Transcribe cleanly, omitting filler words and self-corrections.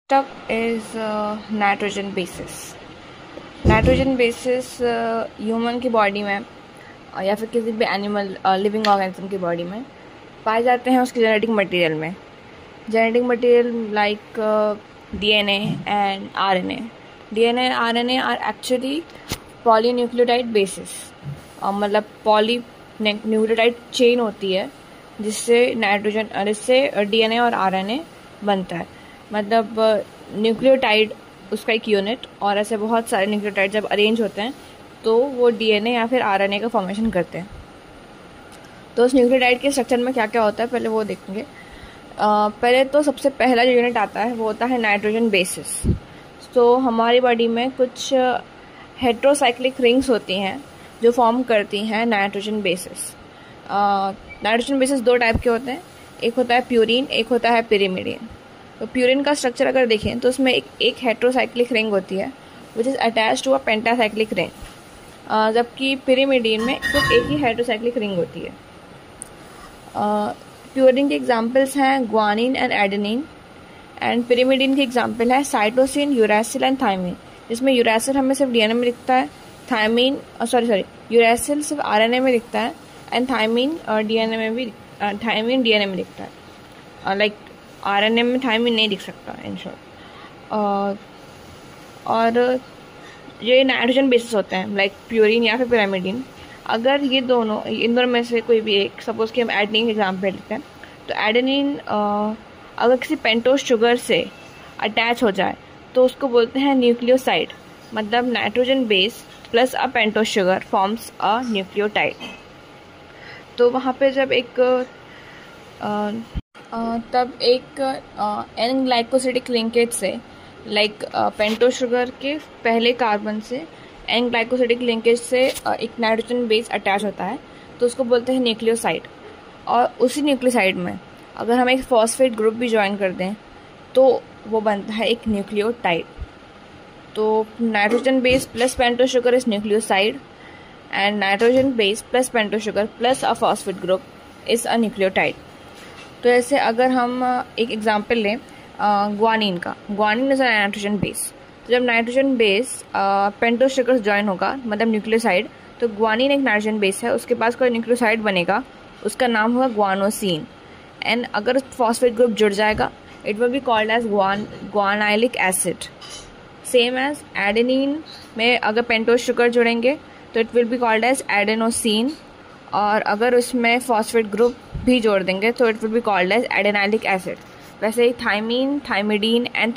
Up is nitrogen bases. Nitrogen bases human की body में या फिर किसी भी एनिमल लिविंग ऑर्गेनिज्म की बॉडी में पाए जाते हैं उसके जेनेटिक मटेरियल में। Genetic material like DNA and RNA. DNA RNA are actually polynucleotide bases, मतलब पॉली न्यूक्लियोटाइड चेन होती है जिससे डीएनए और आरएनए बनता है। मतलब न्यूक्लियोटाइड उसका एक यूनिट, और ऐसे बहुत सारे न्यूक्लियोटाइड जब अरेंज होते हैं तो वो डीएनए या फिर आरएनए का फॉर्मेशन करते हैं। तो उस न्यूक्लियोटाइड के स्ट्रक्चर में क्या क्या होता है पहले वो देखेंगे। पहले तो सबसे पहला जो यूनिट आता है वो होता है नाइट्रोजन बेसिस। तो हमारी बॉडी में कुछ हेट्रोसाइक्लिक रिंग्स होती हैं जो फॉर्म करती हैं नाइट्रोजन बेसिस। नाइट्रोजन बेसिस दो टाइप के होते हैं, एक होता है प्यूरिन, एक होता है पिरिमिडिन। तो प्यूरिन का स्ट्रक्चर अगर देखें तो उसमें एक हेट्रोसाइक्लिक रिंग होती है which is attach to a pentacyclic ring, जबकि पिरिमिडिन में सिर्फ एक ही हेट्रोसाइक्लिक रिंग होती है। प्यूरिन के एग्जांपल्स हैं guanine and adenine, and pyrimidine के एग्जांपल है साइटोसिन, यूरैसिल एंड थायमिन, जिसमें यूरैसिल हमें सिर्फ डीएनए में दिखता है, थायमिन यूरैसिल सिर्फ आरएनए में दिखता है, एंड थायमिन डीएनए में भी डीएनए में दिखता है। लाइक आरएनए में थायमिन नहीं दिख सकता इन शॉर्ट। और ये नाइट्रोजन बेसिस होते हैं लाइक प्यूरिन या फिर पिरिमिडिन। अगर इन दोनों में से कोई भी एक, सपोज कि हम एडेनिन एग्जाम्पल लेते हैं, तो एडेनिन अगर किसी पेंटोस शुगर से अटैच हो जाए तो उसको बोलते हैं न्यूक्लियोसाइड। मतलब nitrogen base plus a pentose sugar forms a nucleotide. तो वहाँ पे जब एक एन ग्लाइकोसिडिक लिंकेज से, लाइक पेंटोस शुगर के पहले कार्बन से एन ग्लाइकोसिडिक लिंकेज से एक नाइट्रोजन बेस अटैच होता है तो उसको बोलते हैं न्यूक्लियोसाइड। और उसी न्यूक्लियोसाइड में अगर हम एक फॉस्फेट ग्रुप भी ज्वाइन कर दें तो वो बनता है एक न्यूक्लियोटाइड। तो nitrogen base plus pentose sugar is nucleoside, and nitrogen base plus pentose sugar plus a phosphate group is a nucleotide. तो ऐसे अगर हम एक एग्जांपल लें ग्वानिन का, guanine is a nitrogen base. तो जब nitrogen base pentose sugar join होगा, मतलब न्यूक्लियोसाइड, तो ग्वानिन एक नाइट्रोजन बेस है, उसके पास कोई न्यूक्लियोसाइड बनेगा, उसका नाम होगा ग्वानोसिन। एंड अगर फॉस्फेट ग्रुप जुड़ जाएगा it will be called as guanylic acid. Same as adenine में अगर पेंटोस शुगर जुड़ेंगे तो it will be called as adenosine, और अगर उसमें फॉस्फेट ग्रुप भी जोड़ देंगे तो it will be called as adenylic acid. वैसे ही थायमिन, थायमिडीन एंड